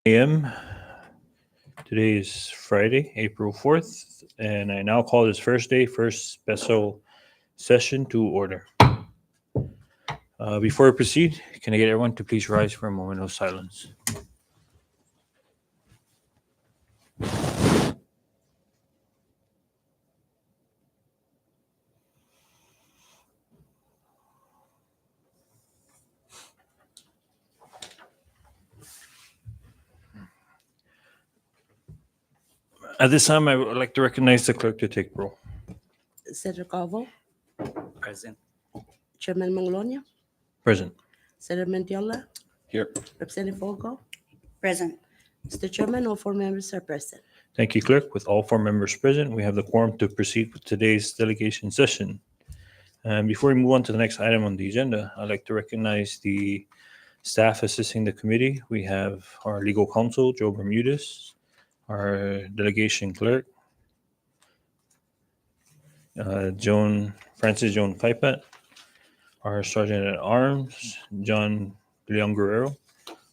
a.m. Today is Friday, April 4th, and I now call this first special session to order. Before I proceed, can I get everyone to please rise for a moment of silence? At this time, I would like to recognize the clerk to take roll. Senator Calvo, Present. Chairman Manglonia, Present. Senator Mendiola, Here. Representative Fogo. Present. Mr. Chairman, all four members are present. Thank you, clerk. With all four members present, we have the quorum to proceed with today's delegation session. And before we move on to the next item on the agenda, I'd like to recognize the staff assisting the committee. We have our legal counsel, Joe Bermudez, our delegation clerk, Francis Joan Pipet, our sergeant at arms, John Leon Guerrero,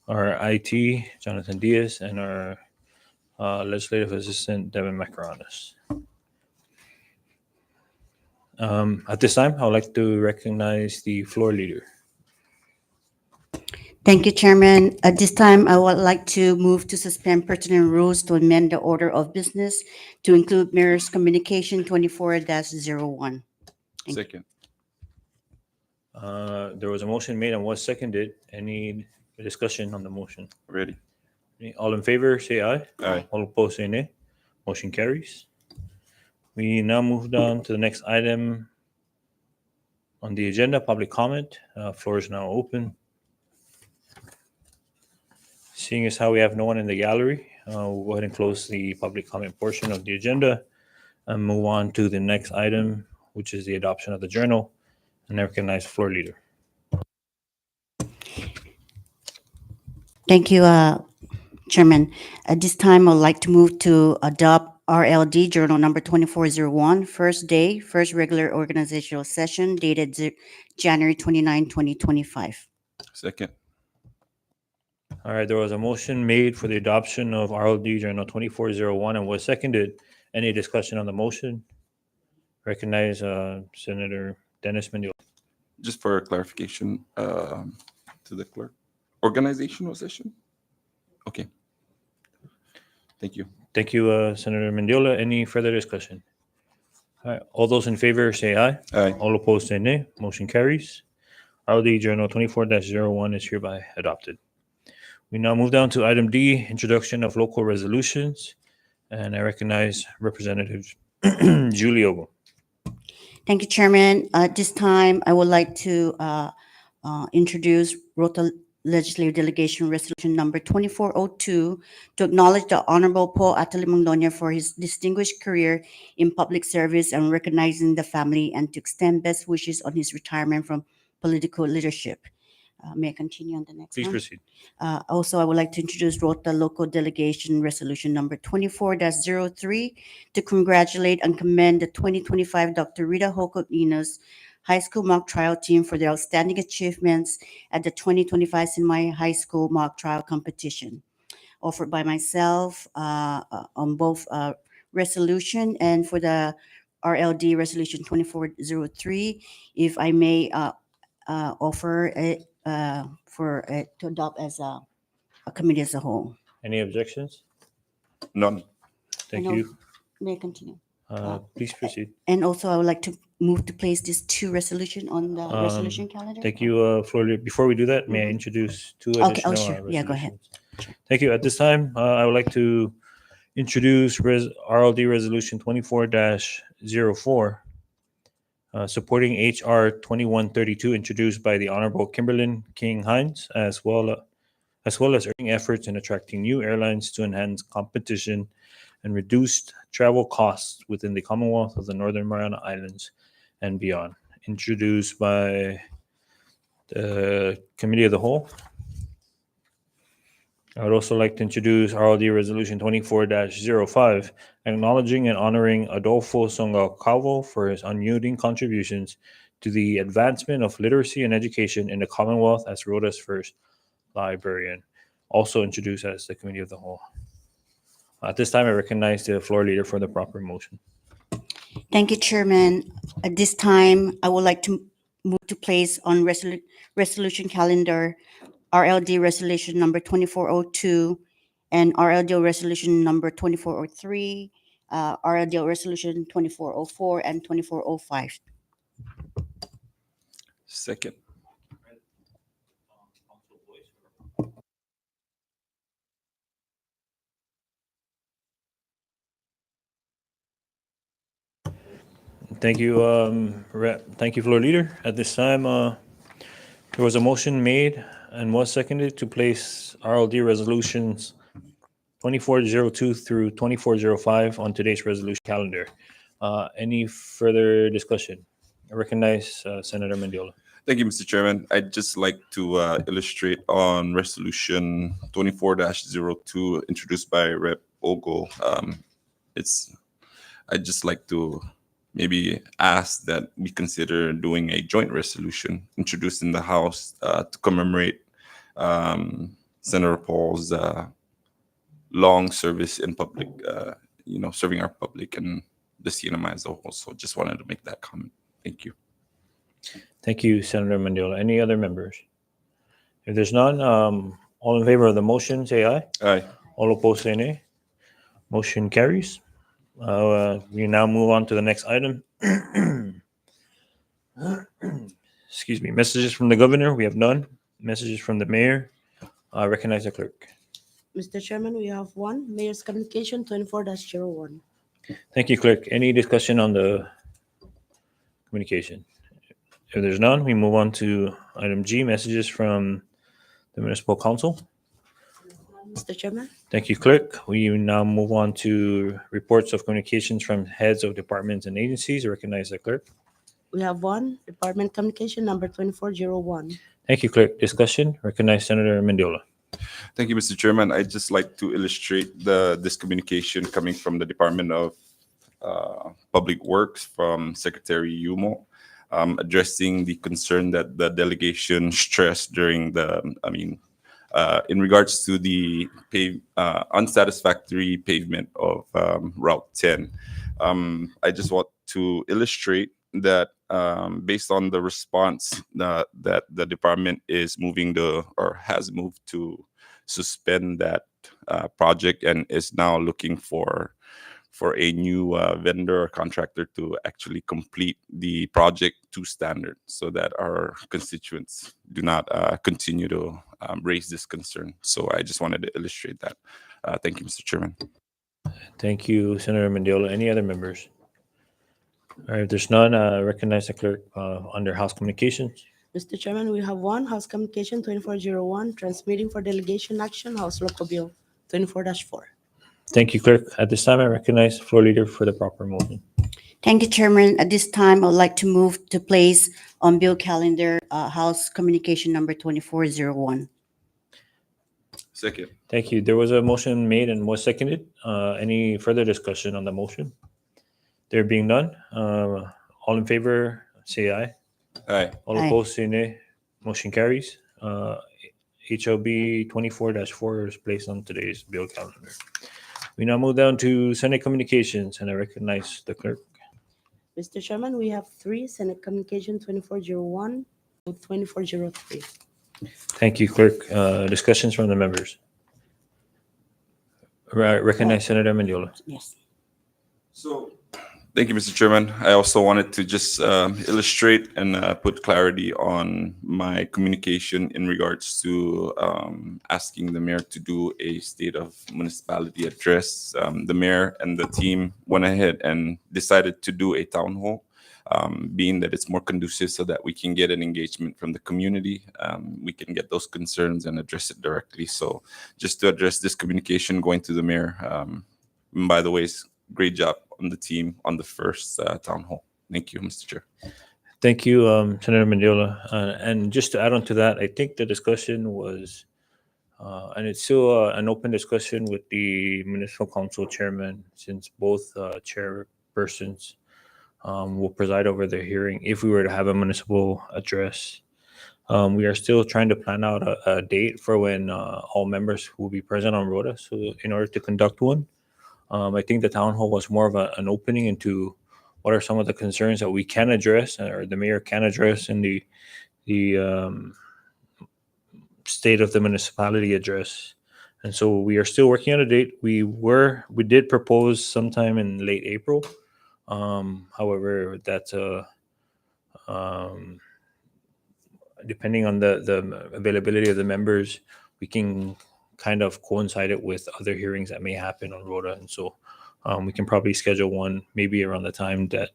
our IT, Jonathan Diaz, and our legislative assistant, Devin Macaronis. At this time, I would like to recognize the floor leader. Thank you, Chairman. At this time, I would like to move to suspend pertinent rules to amend the order of business to include Mayor's Communication 24-01. Thank you. Second. There was a motion made and was seconded. Any discussion on the motion? Ready. All in favor, say aye. Aye. All opposed, say nay. Motion carries. We now move down to the next item on the agenda, public comment. Floor is now open. Seeing as how we have no one in the gallery, we'll go ahead and close the public comment portion of the agenda and move on to the next item, which is the adoption of the journal. And I recognize floor leader. Thank you, Chairman. At this time, I'd like to move to adopt RLD Journal number 2401, first day, first regular organizational session dated January 29, 2025. Second. All right, there was a motion made for the adoption of RLD Journal 2401 and was seconded. Any discussion on the motion? Recognize Senator Dennis Mendiola. Just for clarification to the clerk. Organizational session? Okay. Thank you. Thank you, Senator Mendiola. Any further discussion? All right, all those in favor say aye. Aye. All opposed say nay. Motion carries. RLD Journal 24-01 is hereby adopted. We now move down to item D, introduction of local resolutions. And I recognize Representative Julie Ogle. Thank you, Chairman. At this time, I would like to introduce Rota Legislative Delegation Resolution number 2402 to acknowledge the Honorable Paul Atali Manglonia for his distinguished career in public service and recognizing the family and to extend best wishes on his retirement from political leadership. May I continue on the next Please one? proceed. Also, I would like to introduce Rota Local Delegation Resolution number 24-03 to congratulate and commend the 2025 Dr. Rita Hokot-Ninos High School Mock Trial Team for their outstanding achievements at the 2025 Sinmay High School Mock Trial Competition. Offered by myself on both resolution and for the RLD Resolution 2403, if I may offer it to adopt as a committee as a whole. Any objections? None. Thank I know. you. May I continue? Please proceed. And also, I would like to move to place these two resolution on the resolution calendar. Thank you, floor leader. Before we do that, may I introduce two Okay, additional sure. Yeah, go ahead. resolutions? Thank you. At this time, I would like to introduce RLD Resolution 24-04, supporting HR 2132, introduced by the Honorable Kimberlyn King Hines, as well as urging efforts in attracting new airlines to enhance competition and reduced travel costs within the Commonwealth of the Northern Mariana Islands and beyond. Introduced by the Committee of the Whole. I would also like to introduce RLD Resolution 24-05, acknowledging and honoring Adolfo Songa Calvo for his unyielding contributions to the advancement of literacy and education in the Commonwealth as Rota's first librarian. also introduced as the committee of the whole. At this time, I recognize the floor leader for the proper motion. Thank you, Chairman. At this time, I would like to move to place on resolution calendar RLD Resolution Number 2402 and RLD Resolution Number 2403, RLD Resolution 2404, and 2405. Second. Thank you, thank you, floor leader. At this time, there was a motion made and was seconded to place RLD resolutions 2402 through 2405 on today's resolution calendar. Any further discussion? I recognize Senator Mendiola. Thank you, Mr. Chairman. I'd just like to illustrate on Resolution 24-02 introduced by Rep. Ogle. I'd just like to maybe ask that we consider doing a joint resolution introduced in the House to commemorate Senator Paul's long service in public, serving our public and the CNMI as a whole. So just wanted to make that comment. Thank you. Thank you, Senator Mendiola. Any other members? If there's none, all in favor of the motion, say aye. Aye. All opposed, say nay. Motion carries. We now move on to the next item. Excuse me. Messages from the governor, we have none. Messages from the mayor. I recognize the clerk. Mr. Chairman, we have one. Mayor's Communication 24-01. Thank you, clerk. Any discussion on the communication? If there's none, we move on to item G, messages from the municipal council. Mr. Chairman, Thank you, clerk. We now move on to reports of communications from heads of departments and agencies. I recognize the clerk. we have one. Department Communication number 2401. Thank you, clerk. Discussion. Recognize Senator Mendiola. Thank you, Mr. Chairman. I'd just like to illustrate this communication coming from the Department of Public Works from Secretary Yumo, addressing the concern that the delegation stressed during in regards to the unsatisfactory pavement of Route 10. I just want to illustrate that based on the response that the department is has moved to suspend that project and is now looking for a new vendor or contractor to actually complete the project to standard so that our constituents do not continue to raise this concern. So I just wanted to illustrate that. Thank you, Mr. Chairman. Thank you, Senator Mendiola. Any other members? All right, if there's none, recognize the clerk under House Communications. Mr. Chairman, we have one. House Communication 2401. Transmitting for delegation action. House Local Bill 24-4. Thank you, clerk. At this time, I recognize the floor leader for the proper motion. Thank you, Chairman. At this time, I would like to move to place on bill calendar House Communication Number 2401. Second. Thank you. There was a motion made and was seconded. Any further discussion on the motion? There being none, all in favor, say aye. Aye. All Aye. opposed, say nay. Motion carries. HLB 24-4 is placed on today's bill calendar. We now move down to Senate Communications, and I recognize the clerk. Mr. Chairman, we have three. Senate Communication 2401 to 2403. Thank you, clerk. Discussions from the members. Recognize Senator Mendiola. Yes. So, thank you, Mr. Chairman. I also wanted to just illustrate and put clarity on my communication in regards to asking the mayor to do a state of municipality address. The mayor and the team went ahead and decided to do a town hall, being that it's more conducive so that we can get an engagement from the community. We can get those concerns and address it directly. So just to address this communication going to the mayor, by the way, great job on the team on the first town hall. Thank you, Mr. Chair. Thank you, Senator Mendiola. And just to add on to that, I think the discussion was, and it's still an open discussion with the municipal council chairman, since both chairpersons will preside over the hearing if we were to have a municipal address. We are still trying to plan out a date for when all members will be present on Rota. So in order to conduct one, I think the town hall was more of an opening into what are some of the concerns that we can address or the mayor can address in the state of the municipality address. And so we are still working on a date. We did propose sometime in late April. However, that's depending on the availability of the members, we can kind of coincide it with other hearings that may happen on Rota. And so we can probably schedule one maybe around the time that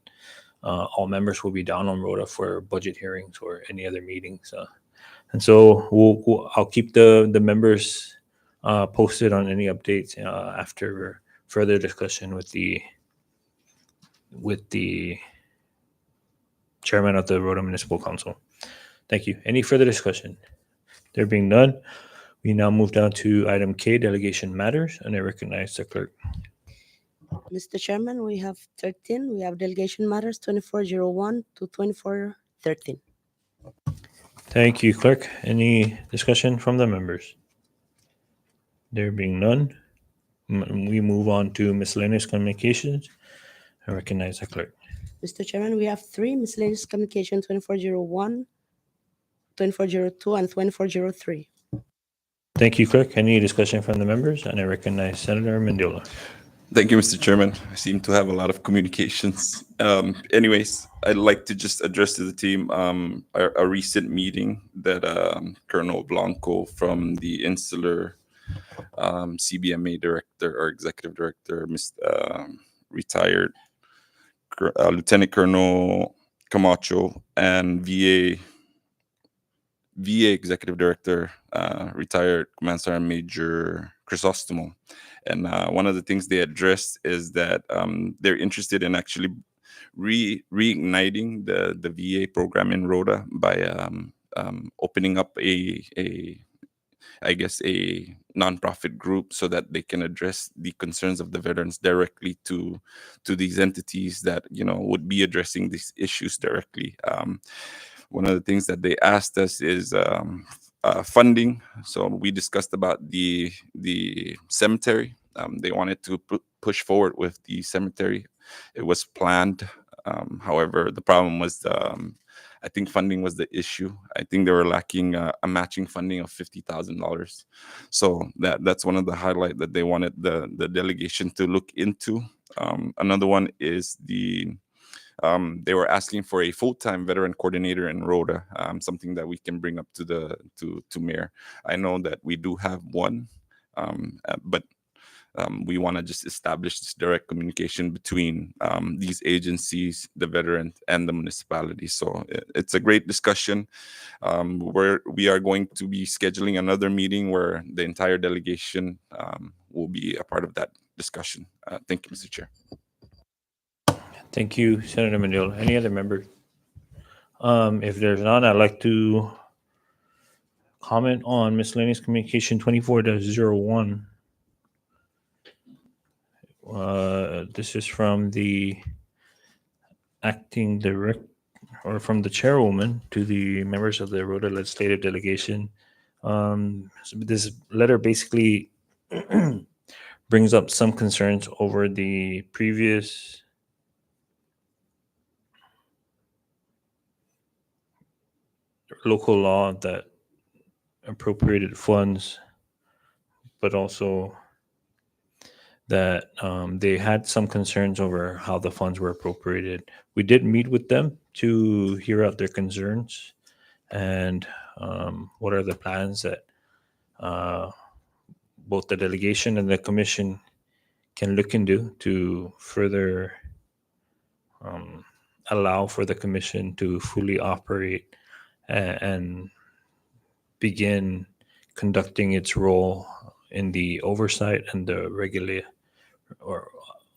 all members will be down on Rota for budget hearings or any other meetings. And so I'll keep the members posted on any updates after further discussion with the chairman of the Rota Municipal Council. Thank you. Any further discussion? There being none, we now move down to item K, delegation matters, and I recognize the clerk. Mr. Chairman, we have 13. We have delegation matters 2401 to 2413. Thank you, clerk. Any discussion from the members? There being none, we move on to miscellaneous communications. I recognize the clerk. Mr. Chairman, we have 3 miscellaneous communication 2401, 2402, and 2403. Thank you, clerk. Any discussion from the members? And I recognize Senator Mendiola. Thank you, Mr. Chairman. I seem to have a lot of communications. Anyways, I'd like to just address to the team a recent meeting that Colonel Blanco from the Insular CBMA director or executive director, retired Lieutenant Colonel Camacho, and VA executive director, retired Command Sergeant Major Crisostomo. And one of the things they addressed is that they're interested in actually reigniting the VA program in Rota by opening up a nonprofit group so that they can address the concerns of the veterans directly to these entities that would be addressing these issues directly. One of the things that they asked us is funding. So we discussed about the cemetery. They wanted to push forward with the cemetery. It was planned. However, the problem was I think funding was the issue. I think they were lacking a matching funding of $50,000. So that's one of the highlight that they wanted the delegation to look into. Another one is they were asking for a full-time veteran coordinator in Rota, something that we can bring up to Mayor. I know that we do have one, but we want to just establish this direct communication between these agencies, the veterans, and the municipality. So it's a great discussion. Where we are going to be scheduling another meeting where the entire delegation will be a part of that discussion. Thank you, Mr. Chair. Thank you, Senator Mendiola. Any other members? If there's none, I'd like to comment on miscellaneous communication 24-01. This is from the acting direct, or from the chairwoman to the members of the Rota legislative delegation. So this letter basically brings up some concerns over the previous local law that appropriated funds, but also that they had some concerns over how the funds were appropriated. We did meet with them to hear out their concerns and what are the plans that both the delegation and the commission can look into to further allow for the commission to fully operate and begin conducting its role in the oversight and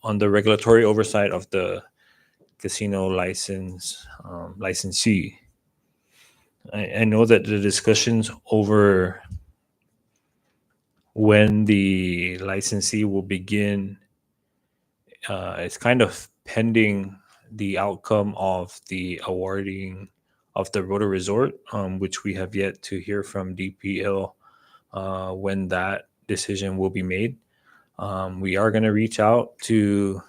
on the regulatory oversight of the casino licensee. I know that the discussions over when the licensee will begin is kind of pending the outcome of the awarding of the Rota Resort, which we have yet to hear from DPL when that decision will be made. We are going to reach out to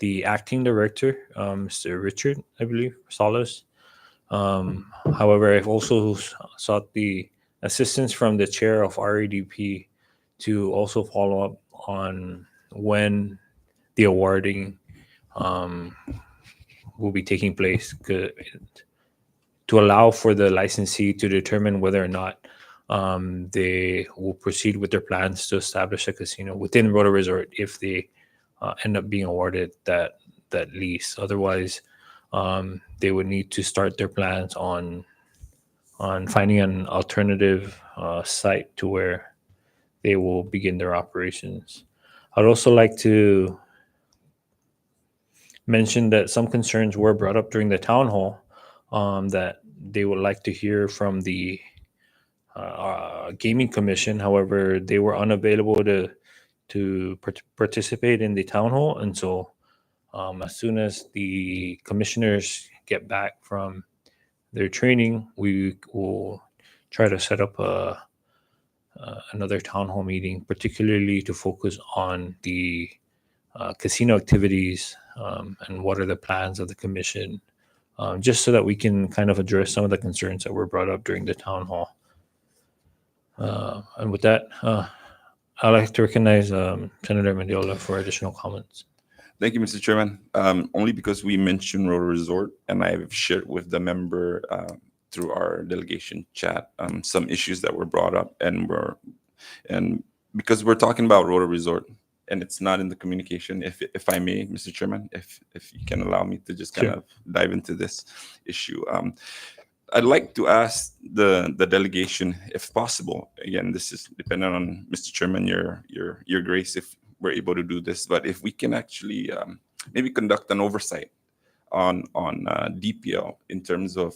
the acting director, Mr. Richard, I believe, Salas. However, I've also sought the assistance from the chair of RADP to also follow up on when the awarding will be taking place to allow for the licensee to determine whether or not they will proceed with their plans to establish a casino within Rota Resort if they end up being awarded that lease. Otherwise, they would need to start their plans on finding an alternative site to where they will begin their operations. I'd also like to mention that some concerns were brought up during the town hall that they would like to hear from the gaming commission. However, they were unavailable to participate in the town hall, and so as soon as the commissioners get back from their training, we will try to set up another town hall meeting, particularly to focus on the casino activities and what are the plans of the commission, just so that we can kind of address some of the concerns that were brought up during the town hall. And with that, I'd like to recognize Senator Mendiola for additional comments. Thank you, Mr. Chairman. Only because we mentioned Rota Resort, and I've shared with the member through our delegation chat some issues that were brought up, and because we're talking about Rota Resort, and it's not in the communication. If I may, Mr. Chairman, if you can allow me to just kind Sure. of dive into this issue. I'd like to ask the delegation, if possible. Again, this is dependent on Mr. Chairman, your grace, if we're able to do this. But if we can actually maybe conduct an oversight on DPL in terms of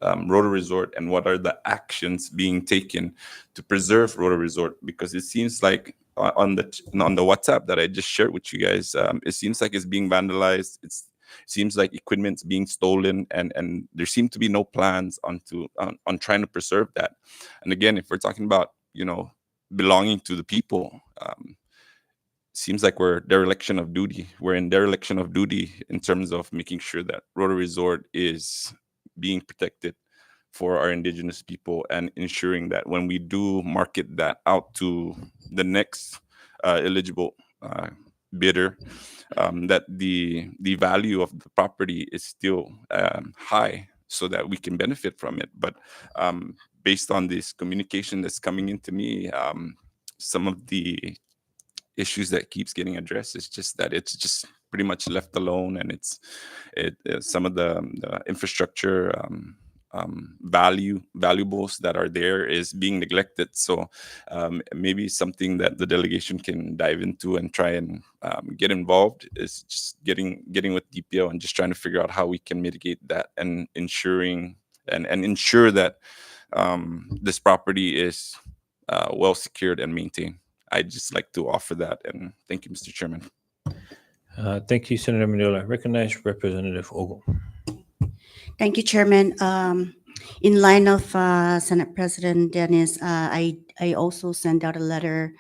Rota Resort and what are the actions being taken to preserve Rota Resort, because it seems like on the WhatsApp that I just shared with you guys, it seems like it's being vandalized. It seems like equipment's being stolen, and there seem to be no plans on trying to preserve that. And again, if we're talking about belonging to the people, seems like we're dereliction of duty. We're in dereliction of duty in terms of making sure that Rota Resort is being protected for our indigenous people, and ensuring that when we do market that out to the next eligible bidder, that the value of the property is still high, so that we can benefit from it. But based on this communication that's coming into me, some of the issues that keeps getting addressed is just that it's just pretty much left alone, and some of the infrastructure valuables that are there is being neglected. So maybe something that the delegation can dive into and try and get involved is just getting with DPO and just trying to figure out how we can mitigate that, and ensure that this property is well secured and maintained. I'd just like to offer that, and thank you, Mr. Chairman. Thank you, Senator Mendiola. Recognize Representative Ogle. Thank you, Chairman. In line of Senate President Dennis, I also sent out a letter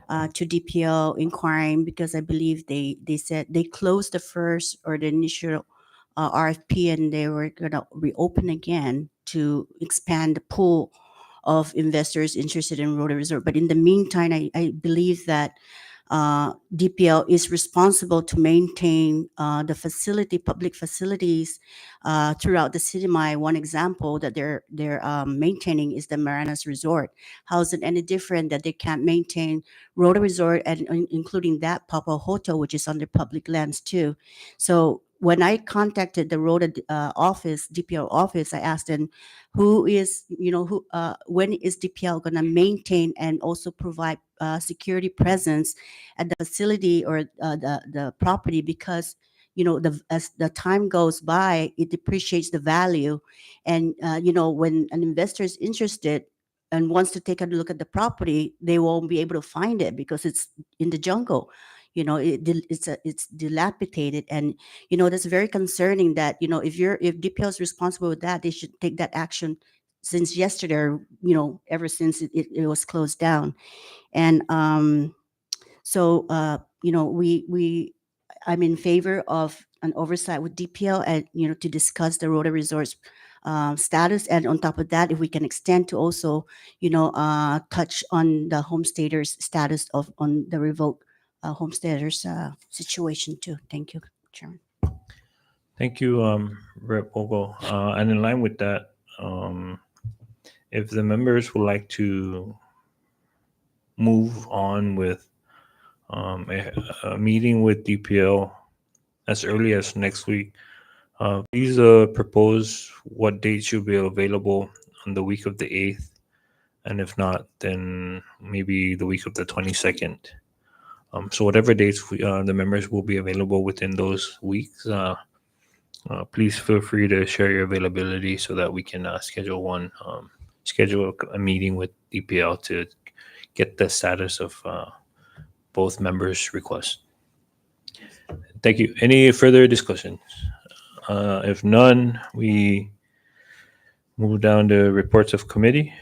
to DPO inquiring, because I believe they said they closed the first or the initial RFP, and they were going to reopen again to expand the pool of investors interested in Rota Resort. But in the meantime, I believe that DPL is responsible to maintain the public facilities throughout the city. One example that they're maintaining is the Marinas Resort. How is it any different that they can't maintain Rota Resort, and including that Papa Hotel, which is under public lands too? So when I contacted the Rota office, DPL office, I asked them, when is DPL going to maintain and also provide security presence at the facility or the property? Because as the time goes by, it depreciates the value, and when an investor is interested and wants to take a look at the property, they won't be able to find it because it's in the jungle. it's dilapidated, and that's very concerning. That if DPL is responsible with that, they should take that action since yesterday, or ever since it was closed down. And so I'm in favor of an oversight with DPL, and to discuss the Rota Resorts status, and on top of that, if we can extend to also touch on the homesteaders status on the revoked homesteaders situation too. Thank you, Chairman. Thank you, Rep. Ogo. And in line with that, if the members would like to move on with a meeting with DPL as early as next week, please propose what dates you'll be available on the week of the 8th. And if not, then maybe the week of the 22nd. So whatever dates the members will be available within those weeks, please feel free to share your availability so that we can schedule a meeting with DPL to get the status of both members' requests. Thank you. Any further discussions? If none, we move down to reports of committee.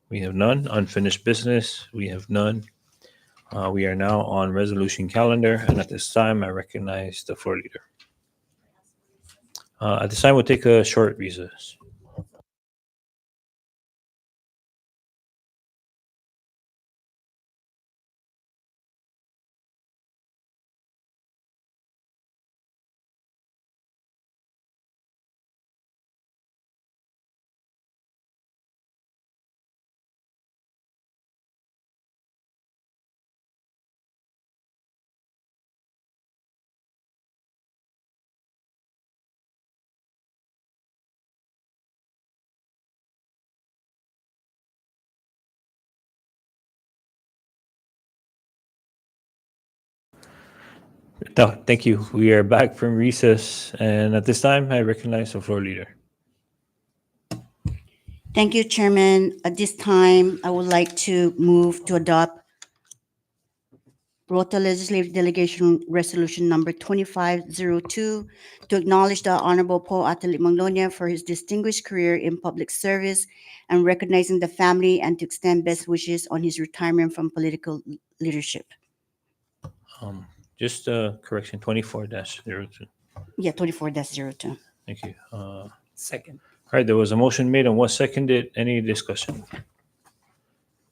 We have none. Unfinished business, we have none. We are now on resolution calendar, and at this time, I recognize the floor leader. At this time, we'll take a short recess. No, thank you. We are back from recess, and at this time, I recognize the floor leader. Thank you, Chairman. At this time, I would like to move to adopt Rota Legislative Delegation Resolution Number 2502 to acknowledge the Honorable Paul Atalik Magnolia for his distinguished career in public service and recognizing the family, and to extend best wishes on his retirement from political leadership. Just correction, 24-02. Yeah, 24-02. Thank you. Second. All right, there was a motion made and was seconded. Any discussion?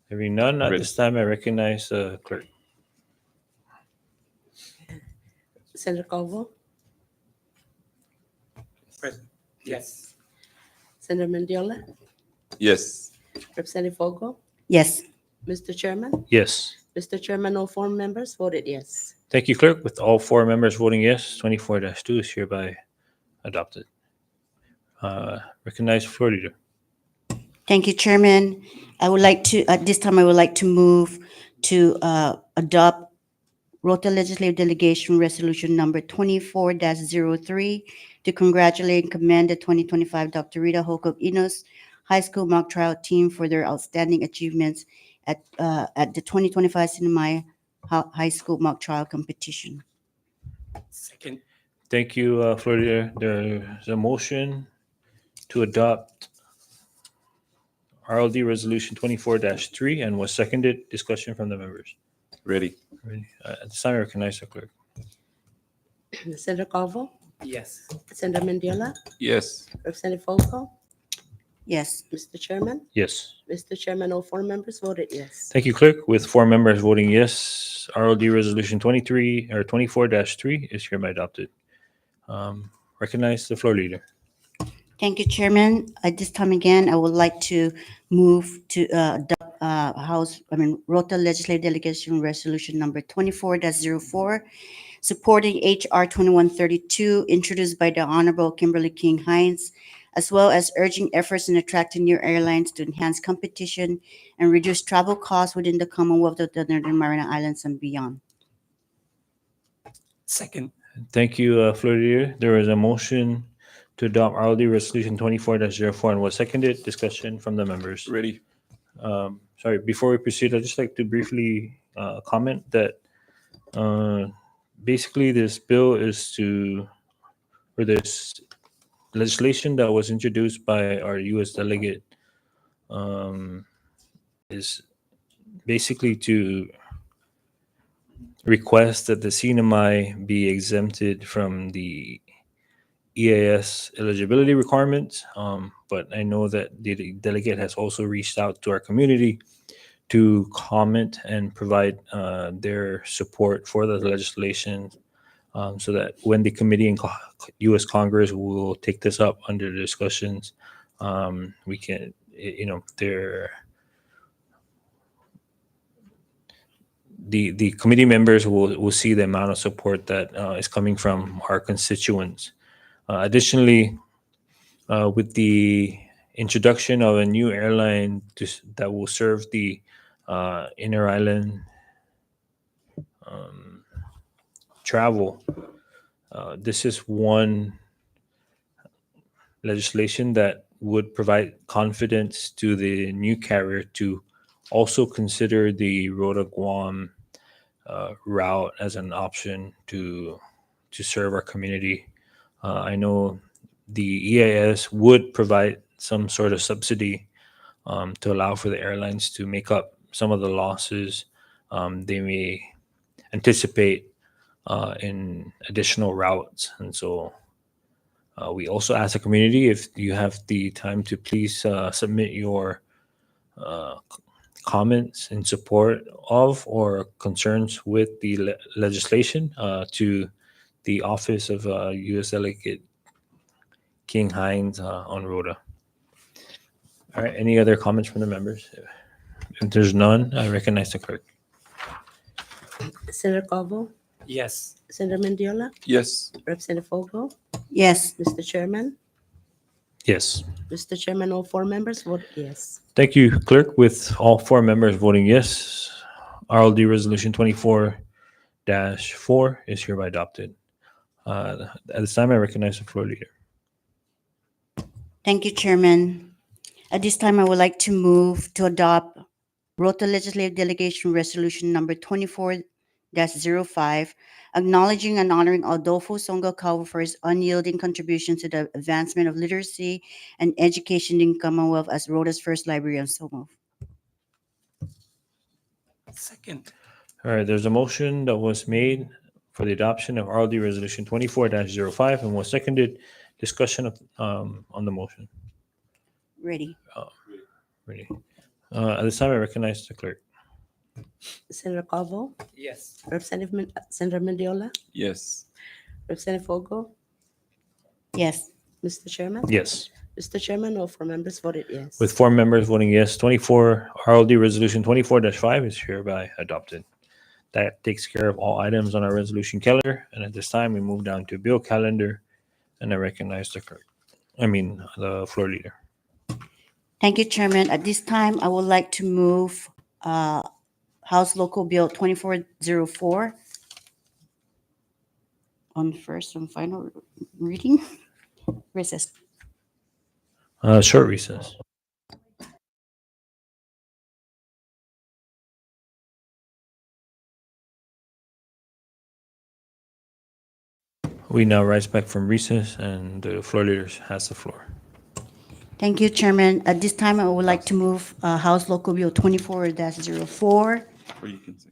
Hearing none, at this time, I recognize the clerk. Senator Calvo, Present. Yes. Senator Mendiola, Yes. Representative Fogo, Yes. Mr. Chairman. Yes. Mr. Chairman, all four members voted yes. Thank you, clerk. With all four members voting yes, 24-2 is hereby adopted. Recognize floor leader. Thank you, Chairman. I would like to, at this time, I would like to move to adopt Rota Legislative Delegation Resolution Number 24-03 to congratulate and commend the 2025 Dr. Rita Hokup Enos High School Mock Trial Team for their outstanding achievements at the 2025 Sinamai High School Mock Trial Competition. Second. Thank you, floor leader. There's a motion to adopt RLD Resolution 24-3 and was seconded. Discussion from the members. Ready. Ready? At this time, I recognize the clerk. Senator Calvo, Yes. Senator Mendiola, Yes. Representative Fogo, Yes. Mr. Chairman. Yes. Mr. Chairman, all four members voted yes. Thank you, clerk. With four members voting yes, RLD Resolution 24-3 is hereby adopted. Recognize the floor leader. Thank you, Chairman. At this time again, I would like to move to adopt Rota Legislative Delegation Resolution Number 24-04, supporting HR 2132, introduced by the Honorable Kimberly King Hines, as well as urging efforts in attracting new airlines to enhance competition and reduce travel costs within the Commonwealth of the Northern Mariana Islands and beyond. Second. Thank you, floor leader. There is a motion to adopt RLD Resolution 24-04 and was seconded. Discussion from the members. Ready. Sorry, before we proceed, I'd just like to briefly comment that Basically, this bill is or this legislation that was introduced by our U.S. delegate is basically to request that the CNMI be exempted from the EAS eligibility requirements. But I know that the delegate has also reached out to our community to comment and provide their support for the legislation, so that when the committee in U.S. Congress will take this up under the discussions, we can, the committee members will see the amount of support that is coming from our constituents. Additionally, with the introduction of a new airline that will serve the inner island travel, this is one legislation that would provide confidence to the new carrier to also consider the Rota Guam route as an option to serve our community. I know the EAS would provide some sort of subsidy to allow for the airlines to make up some of the losses they may anticipate in additional routes. And so we also ask the community, if you have the time, to please submit your comments in support of or concerns with the legislation to the office of U.S. Delegate King Hines on Rota. All right. Any other comments from the members? If there's none, I recognize the clerk. Senator Calvo, Yes. Senator Mendiola, Yes. Representative Fogel, Yes. Mr. Chairman. Yes. Mr. Chairman, all four members vote yes. Thank you, clerk. With all four members voting yes, RLD Resolution 24-4 is hereby adopted. At this time, I recognize the floor leader. Thank you, Chairman. At this time, I would like to move to adopt Rota Legislative Delegation Resolution number 24-05, acknowledging and honoring Adolfo Songo Calvo for his unyielding contribution to the advancement of literacy and education in Commonwealth as Rota's first librarian. So move. Second. All right, there's a motion that was made for the adoption of RLD Resolution 24-05 and was seconded. Discussion on the motion. Ready. Ready. At this time, I recognize the clerk. Senator Calvo, Yes. Senator Mendiola, Yes. Representative Fogel, Yes. Mr. Chairman. Yes. Mr. Chairman, all four members voted yes. With four members voting yes, RLD Resolution 24-5 is hereby adopted. That takes care of all items on our resolution calendar. And at this time, we move down to bill calendar, and I recognize the clerk. The floor leader. Thank you, Chairman. At this time, I would like to move House Local Bill 2404 on first and final reading. Recess. Short recess. We now rise back from recess, and the floor leader has the floor. Thank you, Chairman. At this time, I would like to move House Local Bill 24-04 Or you can say.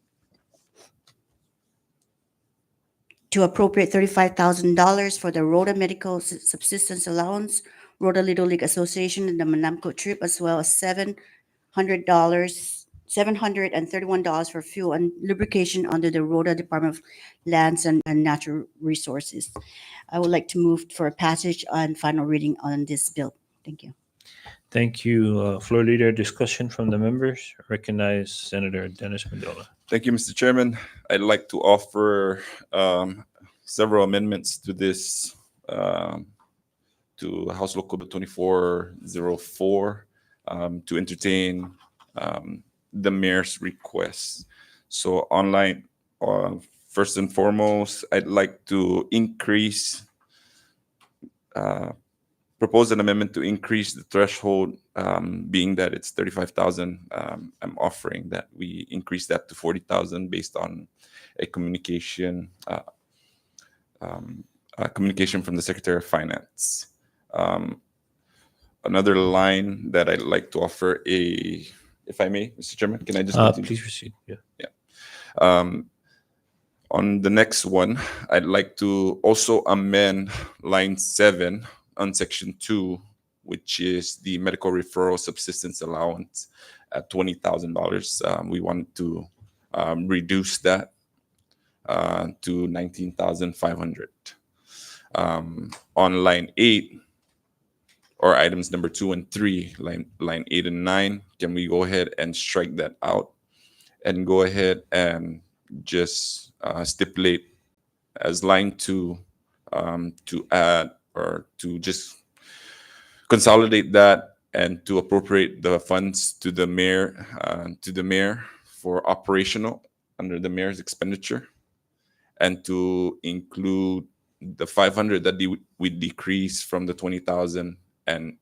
to appropriate $35,000 for the Rota Medical Subsistence Allowance, Rota Little League Association, and the Manamco trip, as well as $731 for fuel and lubrication under the Rota Department of Lands and Natural Resources. I would like to move for a passage and final reading on this bill. Thank you. Thank you, floor leader. Discussion from the members. Recognize Senator Dennis Mendola. Thank you, Mr. Chairman. I'd like to offer several amendments to this, to House Local Bill 2404, to entertain the mayor's request. So online, first and foremost, I'd like to increase propose an amendment to increase the threshold, being that it's 35,000. I'm offering that we increase that to 40,000 based on a communication from the Secretary of Finance. Another line that I'd like to offer if I may, Mr. Chairman, can I just continue? Please proceed. Yeah. On the next one, I'd like to also amend line 7 on section 2, which is the medical referral subsistence allowance at $20,000. We want to reduce that to 19,500. On line 8, or items number 2 and 3, line 8 and 9, can we go ahead and strike that out and go ahead and just stipulate as line 2 to add or to just consolidate that and to appropriate the funds to the mayor for operational under the mayor's expenditure, and to include the 500 that we decrease from the 20,000 and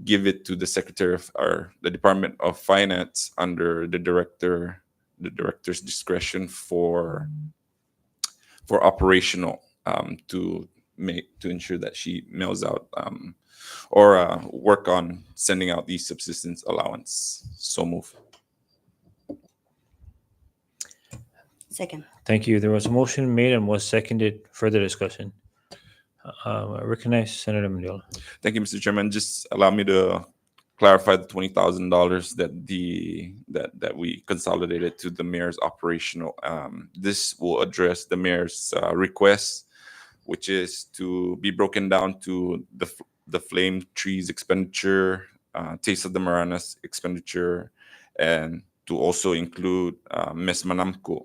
give it to the secretary of or the Department of Finance under the director's discretion for operational, to ensure that she mails out or work on sending out these subsistence allowance. So move. Second. Thank you. There was a motion made and was seconded. Further discussion. I recognize Senator Mendiola. Thank you, Mr. Chairman. Just allow me to clarify the $20,000 that we consolidated to the mayor's operational. This will address the mayor's request, which is to be broken down to the flame trees expenditure, Taste of the Maranas expenditure, and to also include Mes Manamco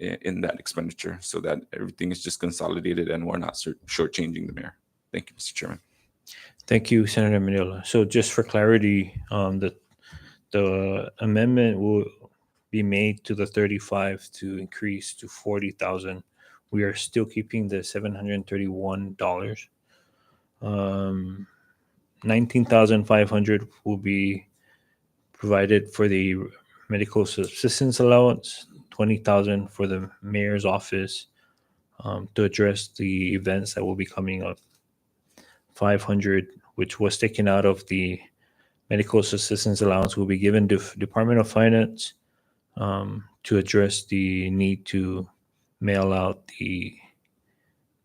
in that expenditure, so that everything is just consolidated and we're not shortchanging the mayor. Thank you, Mr. Chairman. Thank you, Senator Mendiola. So just for clarity, the amendment will be made to the 35 to increase to 40,000. We are still keeping the $731. 19,500 will be provided for the medical subsistence allowance, 20,000 for the mayor's office to address the events that will be coming up. 500, which was taken out of the medical assistance allowance, will be given to Department of Finance to address the need to mail out the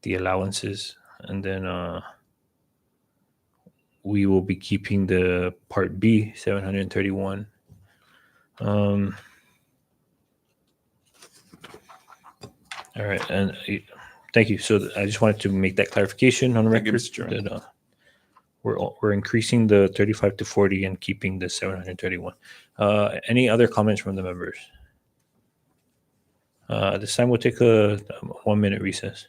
allowances, and then we will be keeping the Part B 731. All right, and thank you. So I just wanted to make that clarification on Thank you, record Mr. Chairman. that we're increasing the 35 to 40 and keeping the 731. Any other comments from the members? This time we'll take a 1-minute recess.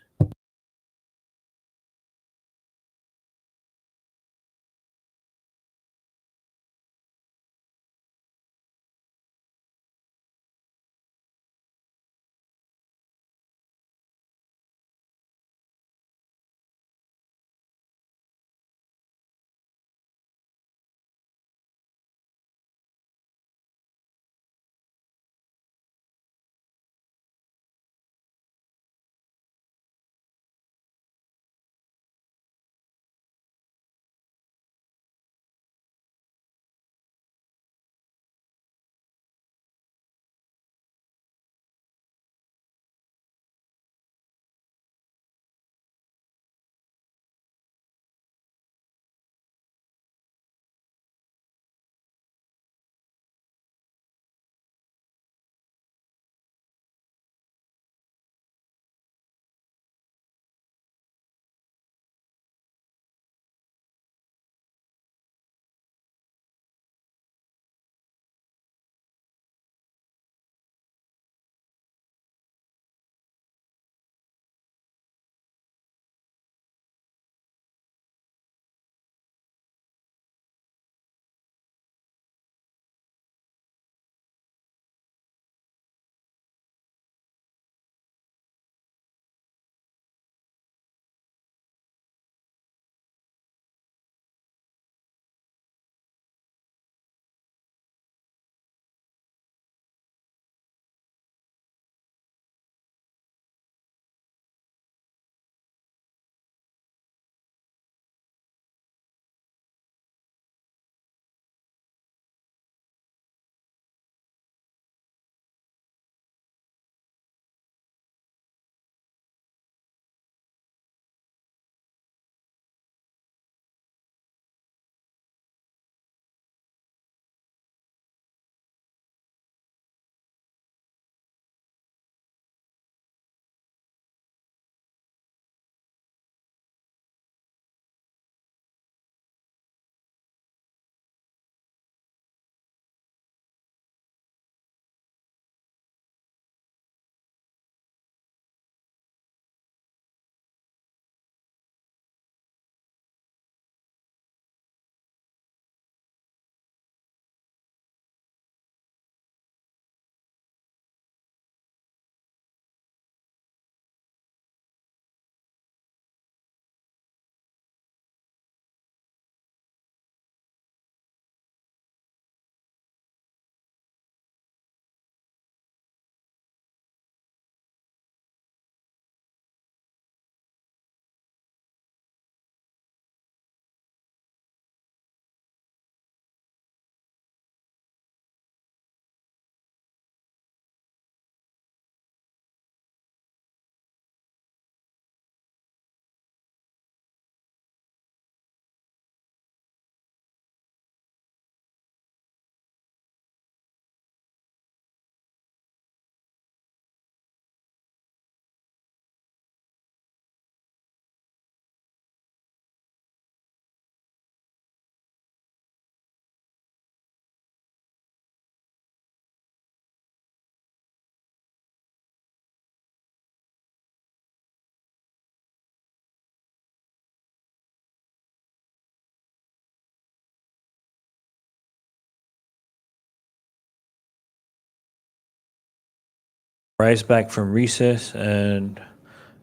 rise back from recess. And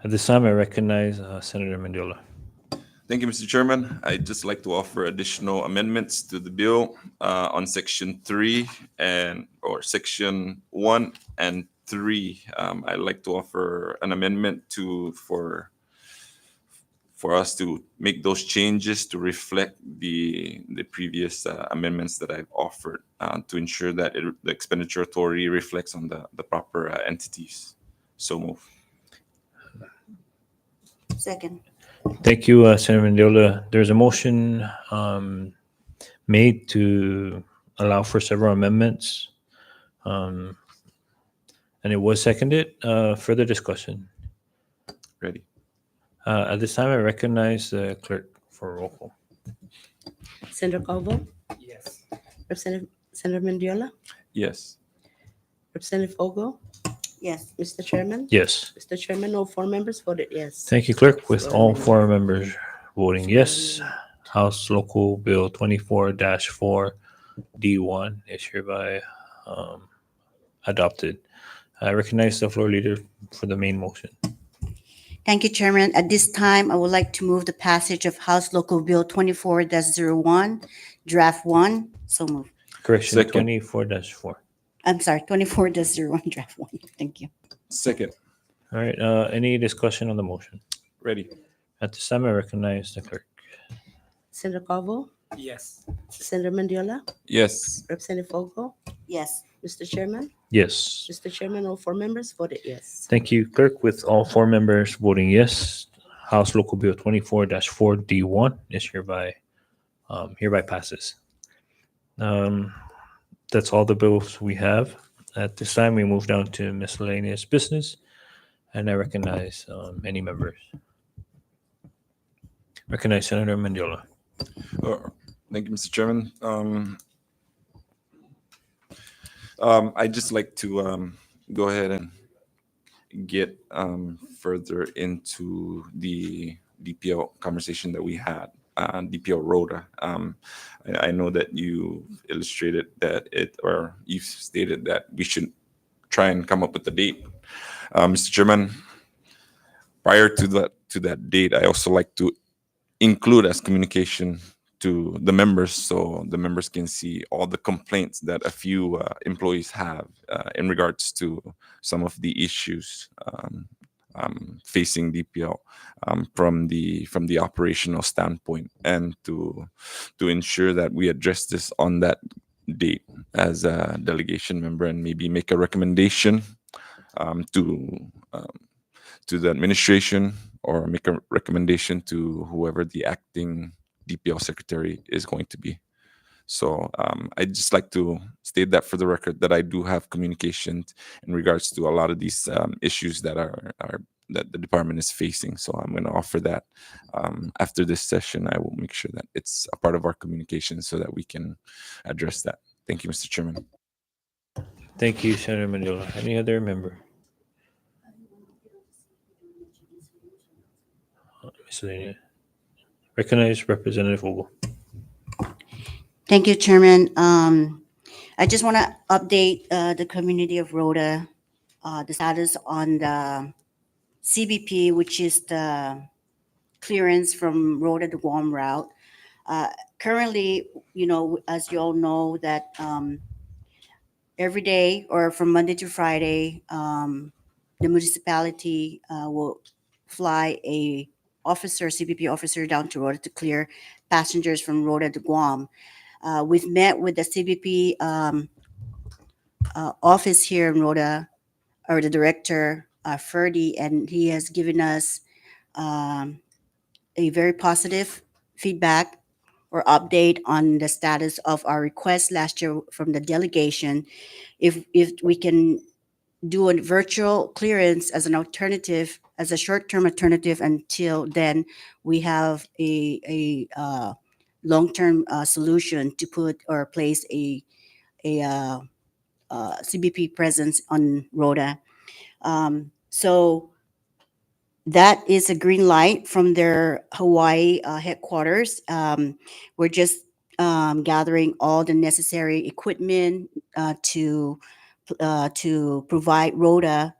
at this time, I recognize Senator Mendiola. Thank you, Mr. Chairman. I'd just like to offer additional amendments to the bill on Section 3 or Section 1 and 3. I'd like to offer an amendment for us to make those changes to reflect the previous amendments that I've offered to ensure that the expenditure authority reflects on the proper entities. So move. Second. Thank you, Senator Mendiola. There's a motion made to allow for several amendments, and it was seconded. Further discussion. Ready. At this time, I recognize the clerk for roll call. Senator Calvo, Yes. Representative Senator Mendiola, Yes. Representative Ogo, Yes. Mr. Chairman. Yes. Mr. Chairman, all four members voted yes. Thank you, clerk. With all four members voting yes, House Local Bill 24-4 D1 is hereby adopted. I recognize the floor leader for the main motion. Thank you, Chairman. At this time, I would like to move the passage of House Local Bill 24-01, Draft 1. So move. Correction, Second. 24-4. I'm sorry, 24-01, Draft 1. Thank you. Second. All right, any discussion on the motion? Ready. At this time, I recognize the clerk. Senator Calvo, Yes. Senator Mendiola, Yes. Representative Ogo, Yes. Mr. Chairman. Yes. Mr. Chairman, all four members voted yes. Thank you, clerk. With all four members voting yes, House Local Bill 24-4 D1 is hereby passes. That's all the bills we have. At this time, we move down to miscellaneous business, and I recognize any members. Recognize Senator Mendiola. Thank you, Mr. Chairman. I'd just like to go ahead and get further into the DPL conversation that we had, DPL Rota. I know that you illustrated that you've stated that we should try and come up with a date. Mr. Chairman, prior to that date, I also like to include as communication to the members so the members can see all the complaints that a few employees have in regards to some of the issues facing DPL from the operational standpoint, and to ensure that we address this on that date as a delegation member, and maybe make a recommendation to the administration, or make a recommendation to whoever the acting DPL secretary is going to be. So I'd just like to state that for the record, that I do have communication in regards to a lot of these issues that that the department is facing. So I'm going to offer that after this session. I will make sure that it's a part of our communication so that we can address that. Thank you, Mr. Chairman. Thank you, Senator Mendiola. Any other member? Miscellaneous. Recognize Representative Ogle. Thank you, Chairman. I just want to update the community of Rota, the status on the CBP, which is the clearance from Rota to Guam route. Currently, as you all know, that every day, or from Monday to Friday, the municipality will fly a CBP officer down to Rota to clear passengers from Rota to Guam. We've met with the CBP office here in Rota, or the director, Ferdy, and he has given us a very positive feedback or update on the status of our request last year from the delegation. If we can do a virtual clearance as an alternative, as a short-term alternative until then, we have a long-term solution to put or place a CBP presence on Rota. So that is a green light from their Hawaii headquarters. We're just gathering all the necessary equipment to provide Rota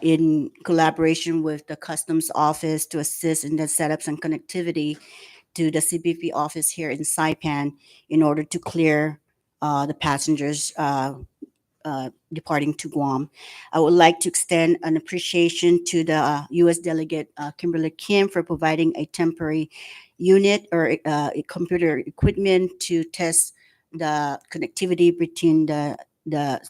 in collaboration with the customs office to assist in the setups and connectivity to the CBP office here in Saipan in order to clear the passengers departing to Guam. I would like to extend an appreciation to the U.S. Delegate Kimberly Kim for providing a temporary unit or computer equipment to test the connectivity between the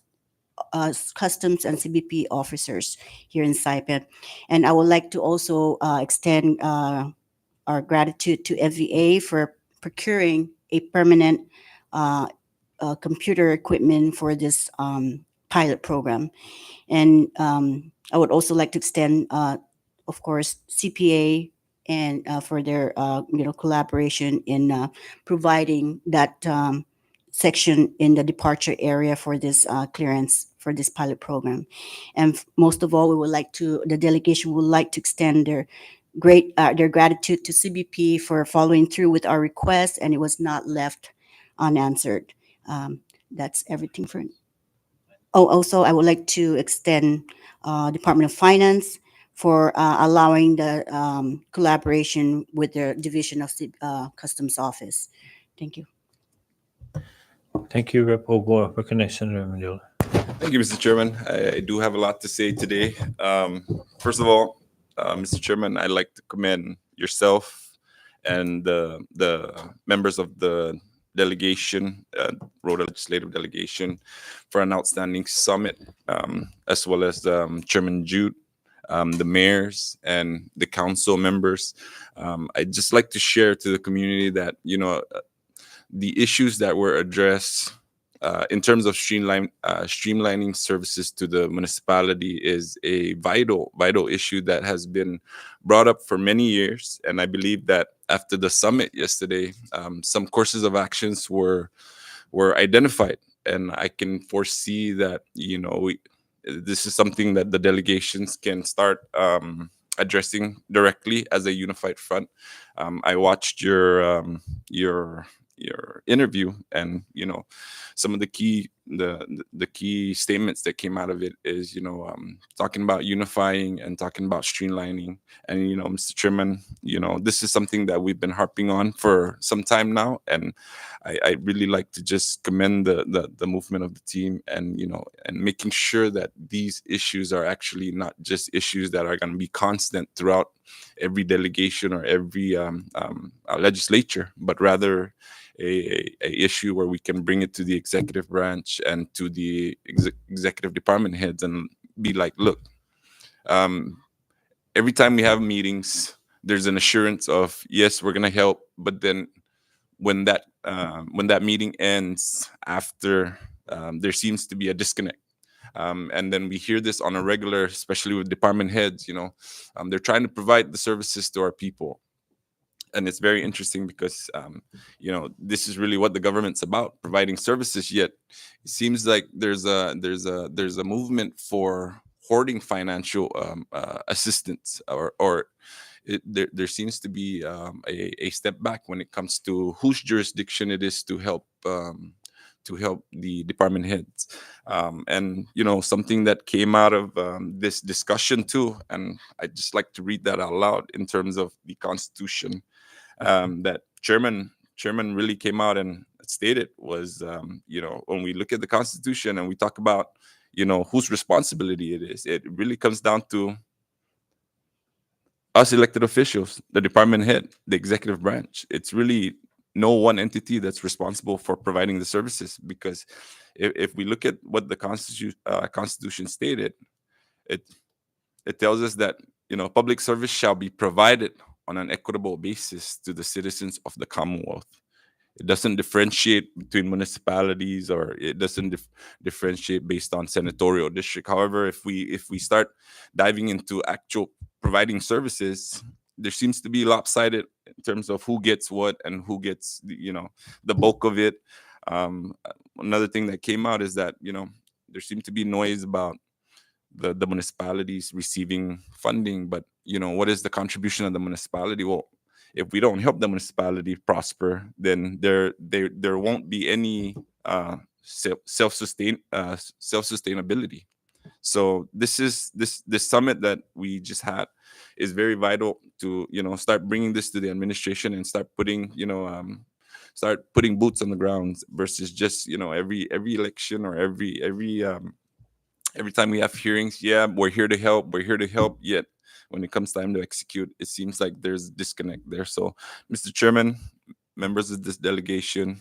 customs and CBP officers here in Saipan. And I would like to also extend our gratitude to FVA for procuring a permanent computer equipment for this pilot program. And I would also like to extend, of course, CPA and for their collaboration in providing that section in the departure area for this clearance for this pilot program. And most of all, the delegation would like to extend their gratitude to CBP for following through with our request, and it was not left unanswered. That's everything for. Oh, also, I would like to extend Department of Finance for allowing the collaboration with the Division of Customs Office. Thank you. Thank you, Rep. Ogo. Recognize Senator Mandela. Thank you, Mr. Chairman. I do have a lot to say today. First of all, Mr. Chairman, I'd like to commend yourself and the members of the delegation, Rota Legislative Delegation, for an outstanding summit, as well as Chairman Jude, the mayors, and the council members. I'd just like to share to the community that, the issues that were addressed in terms of streamlining services to the municipality is a vital issue that has been brought up for many years. And I believe that after the summit yesterday, some courses of actions were identified. And I can foresee that, this is something that the delegations can start addressing directly as a unified front. I watched your interview, and some of the key statements that came out of it is talking about unifying and talking about streamlining. And Mr. Chairman, this is something that we've been harping on for some time now, and I really like to just commend the movement of the team, and and making sure that these issues are actually not just issues that are going to be constant throughout every delegation or every legislature, but rather a issue where we can bring it to the executive branch and to the executive department heads and be like, look, every time we have meetings, there's an assurance of, yes, we're going to help, but then when that meeting ends, after there seems to be a disconnect. And then we hear this on a regular, especially with department heads. They're trying to provide the services to our people, and it's very interesting because this is really what the government's about, providing services. Yet it seems like there's a movement for hoarding financial assistance, or there seems to be a step back when it comes to whose jurisdiction it is to help the department heads. And something that came out of this discussion too, and I'd just like to read that out loud in terms of the Constitution, that chairman really came out and stated was, when we look at the Constitution and we talk about whose responsibility it is, it really comes down to us elected officials, the department head, the executive branch. It's really no one entity that's responsible for providing the services, because if we look at what the Constitution stated, it tells us that public service shall be provided on an equitable basis to the citizens of the Commonwealth. It doesn't differentiate between municipalities, or it doesn't differentiate based on senatorial district. However, if we start diving into actual providing services, there seems to be lopsided in terms of who gets what and who gets the bulk of it. Another thing that came out is that there seemed to be noise about the municipalities receiving funding, but what is the contribution of the municipality? Well, if we don't help the municipality prosper, then there won't be any self-sustainability. So this summit that we just had is very vital to start bringing this to the administration and start putting boots on the ground versus just every election or every time we have hearings. Yeah, we're here to help, yet when it comes time to execute, it seems like there's a disconnect there. So, Mr. Chairman, members of this delegation,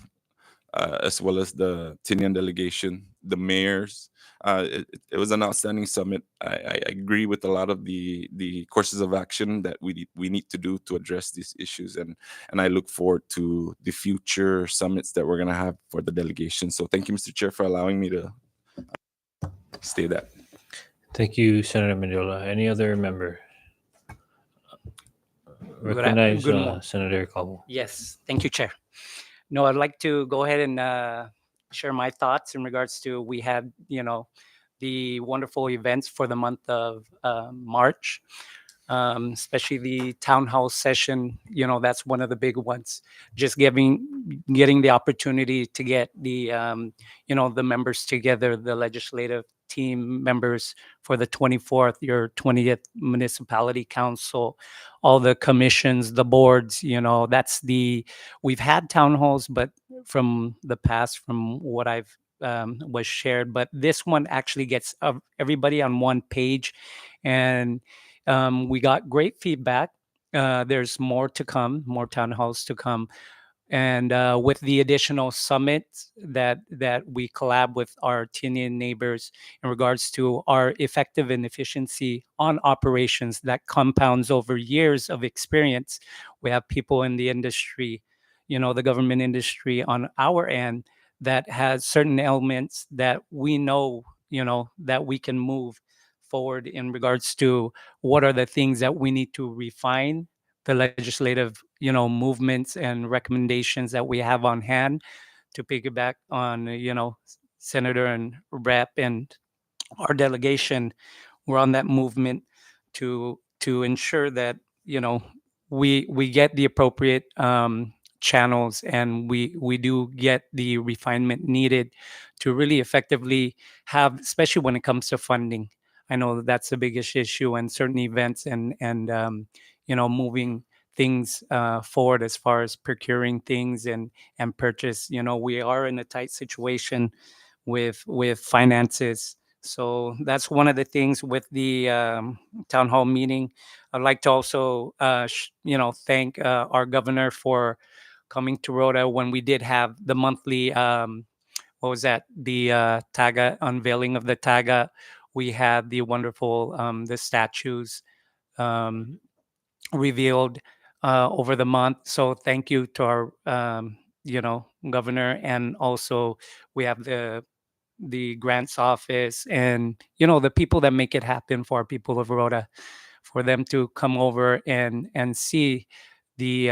as well as the Tinian delegation, the mayors. It was an outstanding summit. I agree with a lot of the courses of action that we need to do to address these issues, and I look forward to the future summits that we're gonna have for the delegation. So thank you, Mr. Chair, for allowing me to stay that. Thank you, Senator Mendiola. Any other member? Recognize good morning. Senator Calvo. Yes, thank you, Chair. No, I'd like to go ahead and share my thoughts in regards to we had, the wonderful events for the month of March, especially the town hall session. That's one of the big ones. Just getting the opportunity to get the, the members together, the legislative team members for the 24th, your 20th municipality council, all the commissions, the boards, we've had town halls, but from the past, from what I've was shared, but this one actually gets everybody on one page, and we got great feedback. There's more to come, more town halls to come, and with the additional summits that we collab with our Tinian neighbors in regards to our effective and efficiency on operations that compounds over years of experience. We have people in the industry, the government industry on our end that has certain elements that we know, that we can move forward in regards to what are the things that we need to refine, the legislative, movements and recommendations that we have on hand, to piggyback on, Senator and Rep and our delegation. We're on that movement to ensure that, we get the appropriate channels, and we do get the refinement needed to really effectively have, especially when it comes to funding. I know that's the biggest issue, and certain events and moving things forward as far as procuring things and purchase. We are in a tight situation with finances. So that's one of the things with the town hall meeting. I'd like to also, thank our governor for coming to Rota when we did have the monthly, what was that? The Taga unveiling of the Taga. We had the wonderful, the statues revealed over the month. So thank you to our, governor, and also we have the grants office, and the people that make it happen for our people of Rota, for them to come over and see the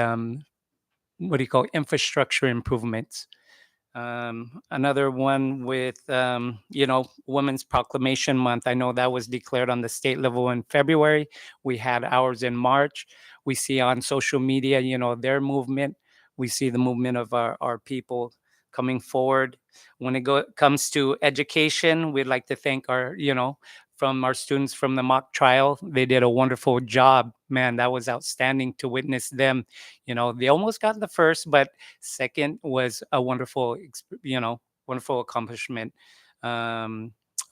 what do you call, infrastructure improvements. Another one with Women's Proclamation Month. I know that was declared on the state level in February. We had ours in March. We see on social media, their movement. We see the movement of our people coming forward. When it comes to education, we'd like to thank our, from our students from the mock trial. They did a wonderful job. Man, that was outstanding to witness them. They almost got the first, but second was a wonderful, wonderful accomplishment.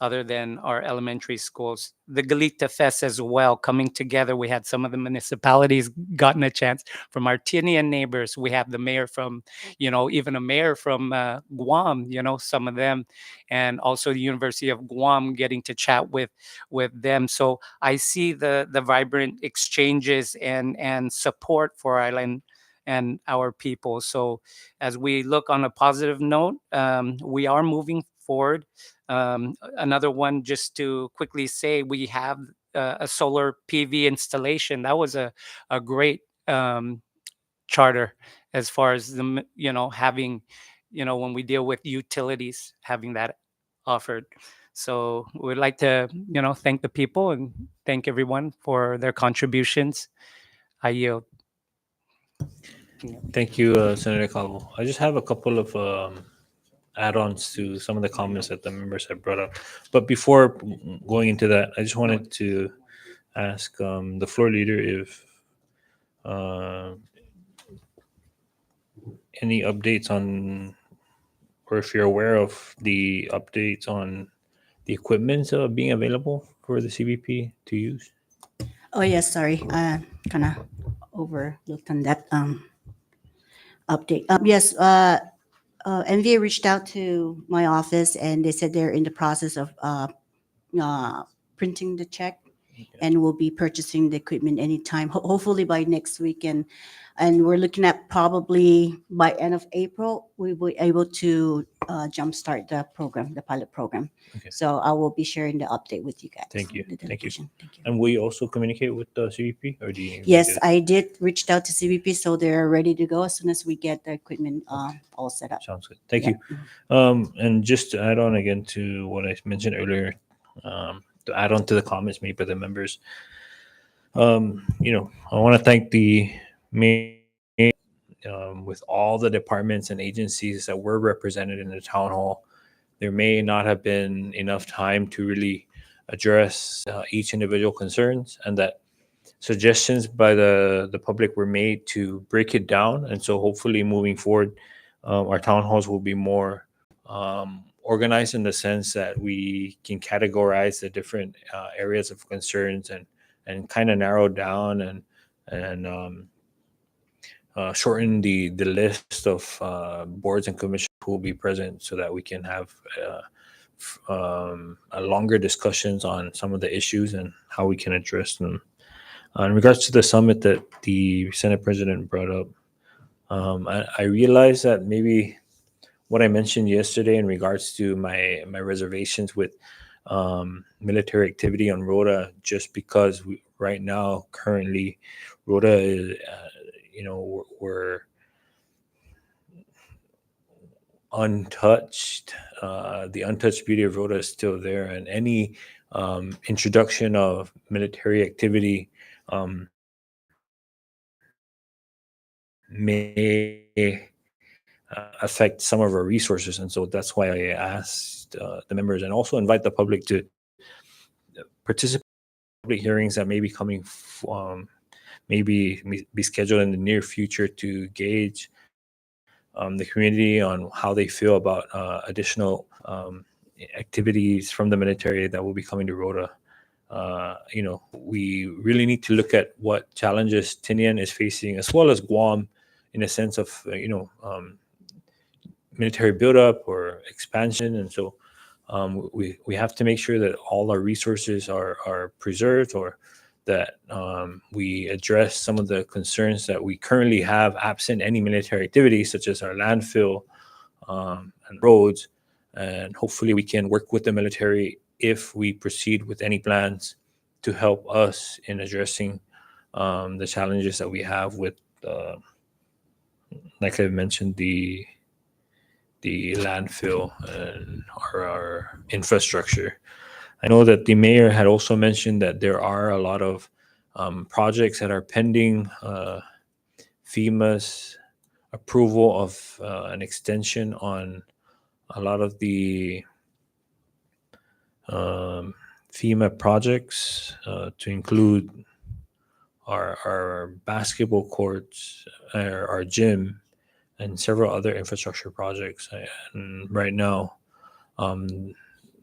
Other than our elementary schools, the Galita Fest as well, coming together. We had some of the municipalities gotten a chance from our Tinian neighbors. We have the mayor from, even a mayor from Guam, some of them, and also the University of Guam, getting to chat with them. So I see the vibrant exchanges and support for Island and our people. So as we look on a positive note, we are moving forward. Another one, just to quickly say, we have a solar PV installation. That was a great charter, as far as the having, when we deal with utilities, having that offered. So we'd like to thank the people and thank everyone for their contributions. I yield. Thank you, Senator Calvo. I just have a couple of add-ons to some of the comments that the members have brought up. But before going into that, I just wanted to ask the floor leader if uh, any updates on, or if you're aware of the updates on the equipment being available for the CBP to use. Oh, yes, sorry. Kind of overlooked on that update. Yes, NVA reached out to my office and they said they're in the process of printing the check and we'll be purchasing the equipment anytime, hopefully by next week. And we're looking at probably by end of April, we will be able to jumpstart the program, the pilot program. Okay. So I will be sharing the update with you guys. Thank you. the Thank you. delegation. Thank you. And will you also communicate with the CBP, or do you? Yes, I did reached out to CBP, so they're ready to go as soon as we get the equipment all set up. Sounds good. Thank Yeah. you. And just to add on again to what I mentioned earlier, to add on to the comments made by the members, I want to thank the mayor, with all the departments and agencies that were represented in the town hall. There may not have been enough time to really address each individual concerns, and that suggestions by the public were made to break it down. And so hopefully moving forward, our town halls will be more organized in the sense that we can categorize the different areas of concerns and kind of narrow down and shorten the list of boards and commissions who will be present, so that we can have a longer discussions on some of the issues and how we can address them. In regards to the summit that the Senate President brought up, I realized that maybe what I mentioned yesterday in regards to my reservations with military activity on Rota, just because right now, currently, Rota is, we're untouched. The untouched beauty of Rota is still there, and any introduction of military activity may affect some of our resources. And so that's why I asked the members, and also invite the public to participate in public hearings that may be coming, maybe be scheduled in the near future, to gauge the community on how they feel about additional activities from the military that will be coming to Rota. We really need to look at what challenges Tinian is facing, as well as Guam, in a sense of military buildup or expansion. And so we have to make sure that all our resources are preserved, or that we address some of the concerns that we currently have absent any military activity, such as our landfill and roads. And hopefully we can work with the military if we proceed with any plans to help us in addressing the challenges that we have with, like I mentioned, the landfill and our infrastructure. I know that the mayor had also mentioned that there are a lot of projects that are pending FEMA's approval of an extension on a lot of the FEMA projects, to include our basketball courts, our gym, and several other infrastructure projects. And right now,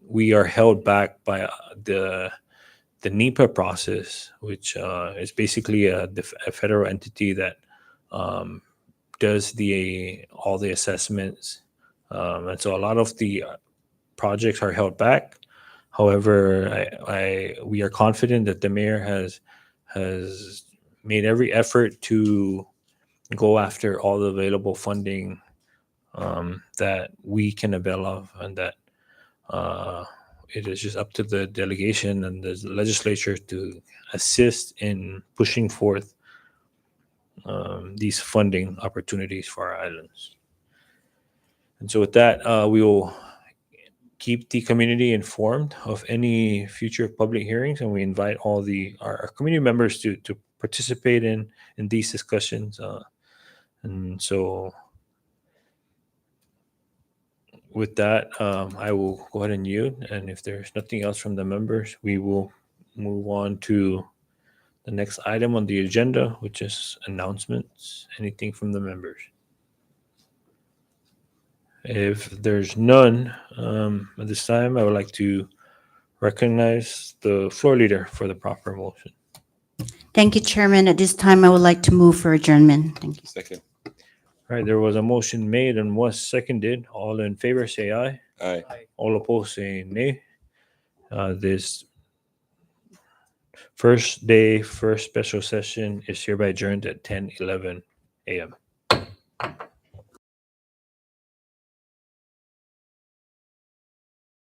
we are held back by the NEPA process, which is basically a federal entity that does all the assessments, and so a lot of the projects are held back. However, we are confident that the mayor has made every effort to go after all the available funding that we can avail of, and that it is just up to the delegation and the legislature to assist in pushing forth these funding opportunities for our islands. And so with that, we will keep the community informed of any future public hearings, and we invite all our community members to participate in these discussions. And so with that, I will go ahead and yield. And if there's nothing else from the members, we will move on to the next item on the agenda, which is announcements. Anything from the members? If there's none, at this time, I would like to recognize the floor leader for the proper motion. Thank you, Chairman. At this time, I would like to move for adjournment. Thank you. Second. All right, there was a motion made and was seconded. All in favor, say aye. Aye. All opposed, say nay. This first special session is hereby adjourned at 10:11 a.m.